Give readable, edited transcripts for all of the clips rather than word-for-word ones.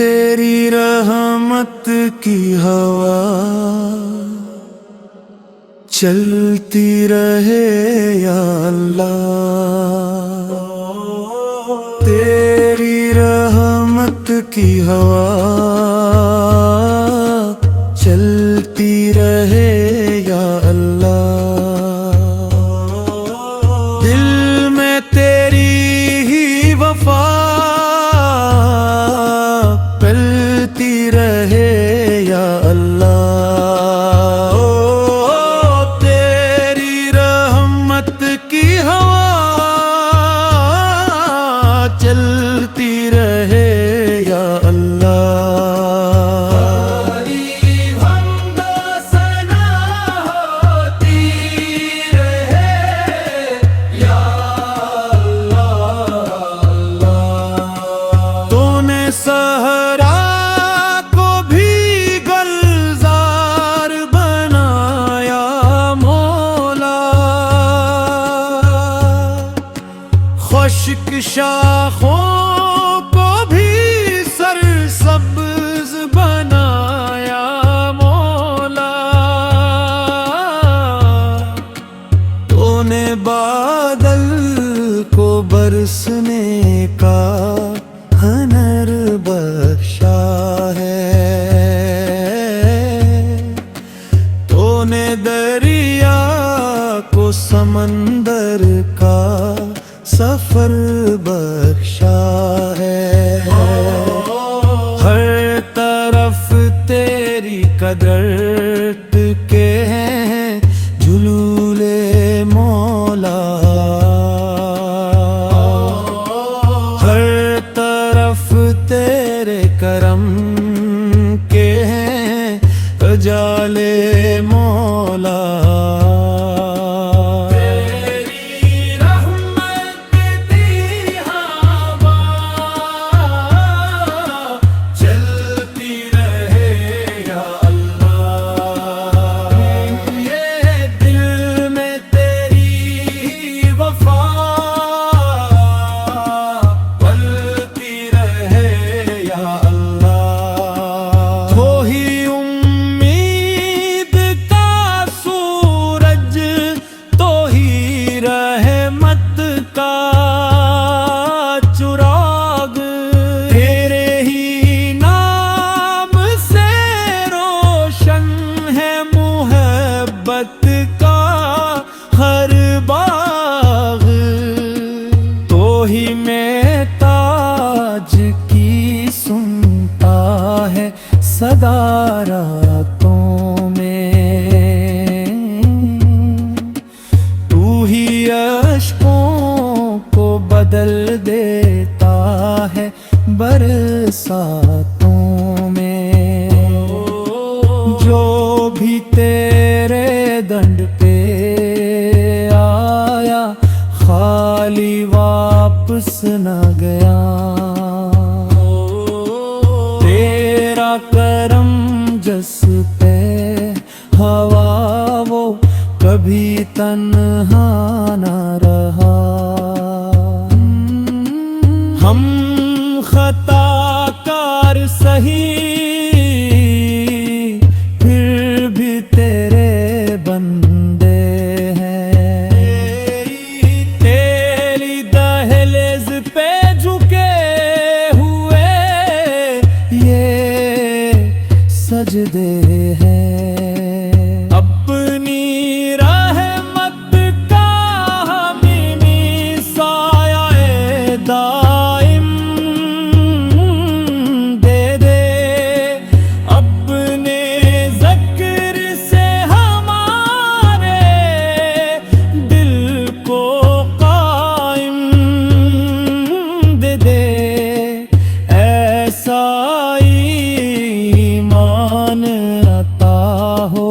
تیری رحمت کی ہوا چلتی رہے یا اللہ، تیری رحمت کی ہوا چلتی رہے یا اللہ، دل میں تیری ہی وفا پلتی رہے یا اللہ، تیری رحمت کی ہوا چلتی رہے یا اللہ، صحرا کو بھی گلزار بنایا مولا، خشک شاخوں کو بھی سرسبز بنایا مولا، تو نے بادل کو برسنے کا ہنر بخشا ہے، تو نے دریا کو سمندر کا سفر بخشا ہے، ہر طرف تیری قدرت کے ہیں جلولے مولا، تیرے کرم کے ہیں اجالے مولا، تیری رحمت کی ہوا چلتی رہے یا اللہ، یہ دل میں تیری وفا چراغ تیرے ہی نام سے روشن ہے محبت کا ہر باغ، تو ہی میں تاج کی سنتا ہے صدا راتوں میں، تو ہی اشکوں کو بدل دیتا ہے برساتوں میں، جو بھی تیرے ڈنڈ پہ آیا خالی واپس نہ گیا، تیرا کرم جس پہ ہوا وہ کبھی تنہا نہ رہا، ہم خطا کار سہی پھر بھی تیرے بندے ہیں، تیری دہلیز پہ جھکے ہوئے یہ سجدے ہیں، اپنی رحمت کا ہمیں سایہ دائم دے دے، اپنے ذکر سے ہمارے دل کو قائم دے دے، ایسا ایمان عطا ہو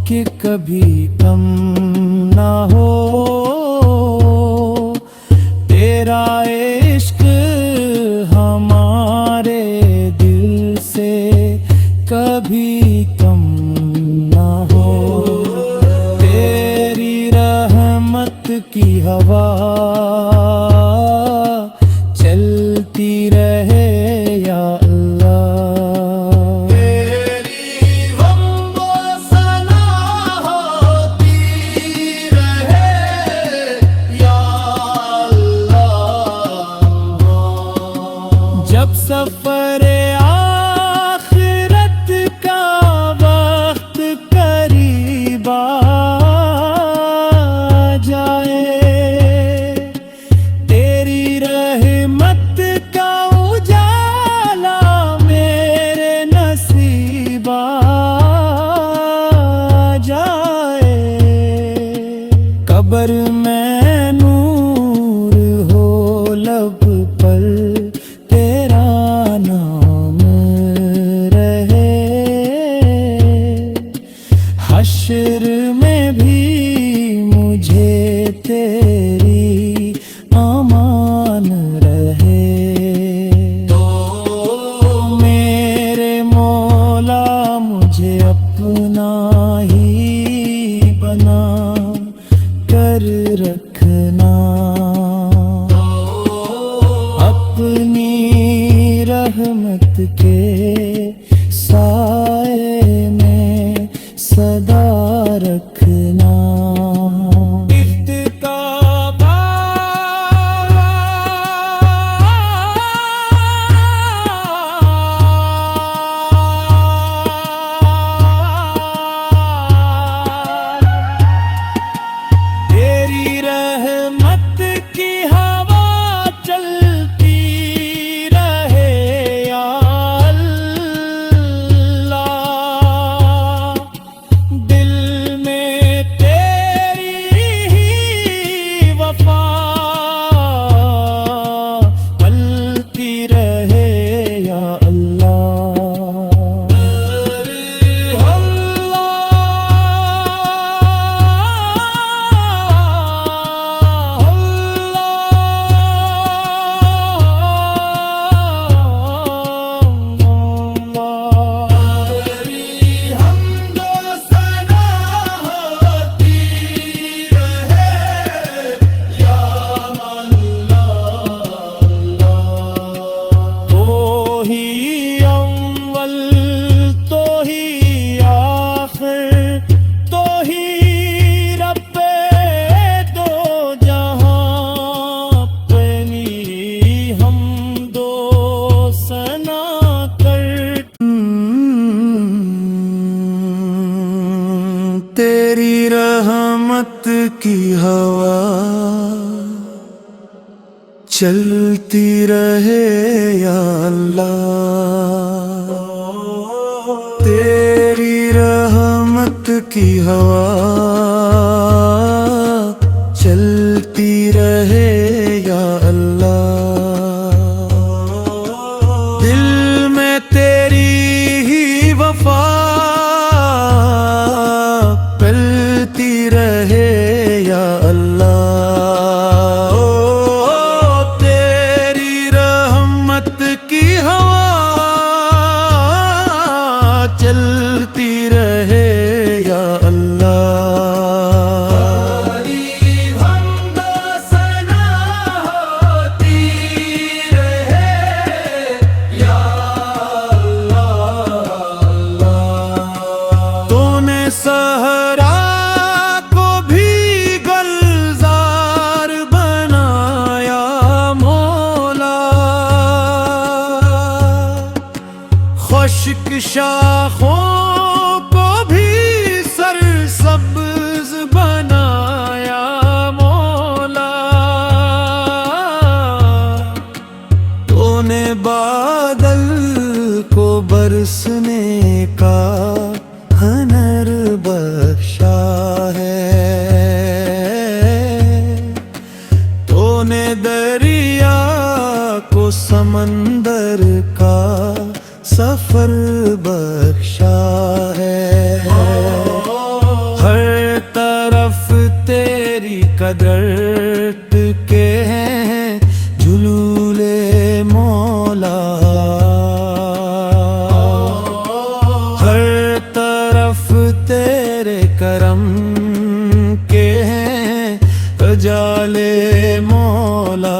کہ کبھی کم نہ ہو، تیرا عشق ہمارے دل سے کبھی کم نہ ہو، تیری رحمت کی ہوا چلتی رہے یا اللہ۔ چلتی رہے یا اللہ، تیری رحمت کی ہوا چلتی رہے یا اللہ، دل میں تیری ہی وفا پلتی رہے یا اللہ، تیری رحمت کی ہوا چلتی رہے یا اللہ، صحرا کو بھی گلزار بنایا مولا، خشک شاخوں کو بھی سرسبز بنایا مولا، تو نے بادل کو برسنے کا ہنر بخشا ہے، تو نے دریا کو سمندر کا سفر بخشا ہے، ہر طرف تیری قدرت کے ہیں جلولے مولا، تیرے کرم کے ہیں اجالے مولا،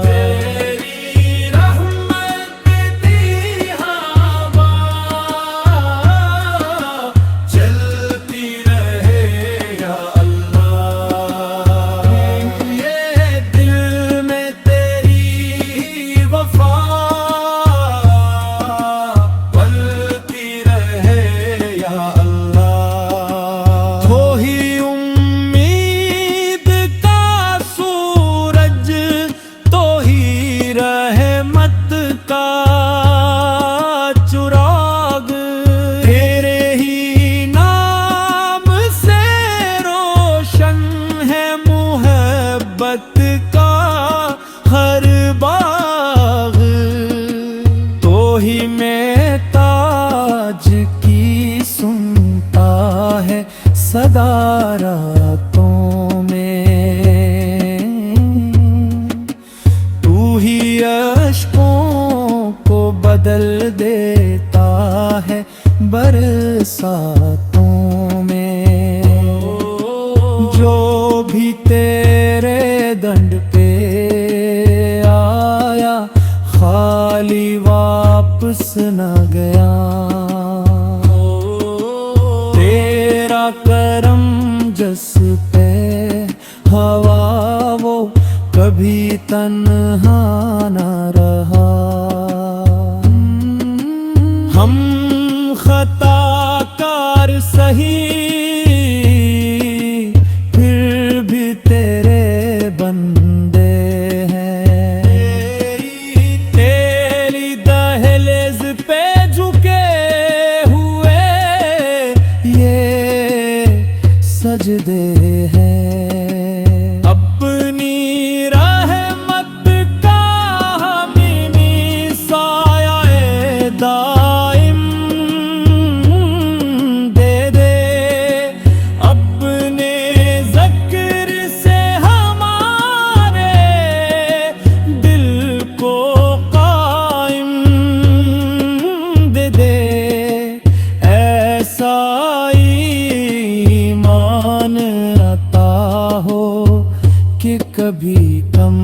تیری رحمت کی ہوا چلتی رہے یا اللہ، یہ دل میں تیری وفا چراغ تیرے ہی نام سے روشن ہے محبت کا ہر باغ، تو ہی میں تاج کی سنتا ہے صدا راتوں میں، تو ہی اشکوں کو بدل دیتا ہے برساتوں میں، جو بھی تیرے ڈنڈ پہ آیا خالی واپس نہ گیا، تیرا کرم جس پہ ہوا وہ کبھی تنہا نہ رہا، ہم خطا کار سہی پھر بھی تیرے بندے ہیں، تیری دہلیز پہ جھکے ہوئے یہ سجدے ہیں، اپنی رحمت کا ہمیں سایہ دائم دے دے، اپنے ذکر سے ہمارے دل کو قائم دے دے، ایسا ایمان عطا ہو کہ کبھی کم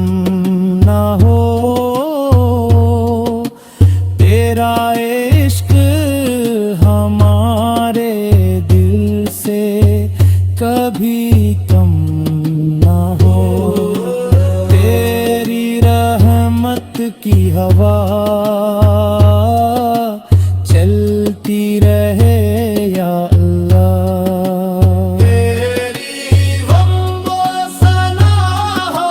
نہ ہو، تیرا عشق ہمارے دل سے کبھی کم نہ ہو، تیری رحمت کی ہوا چلتی رہے یا اللہ، تیری حمد و ثنا ہو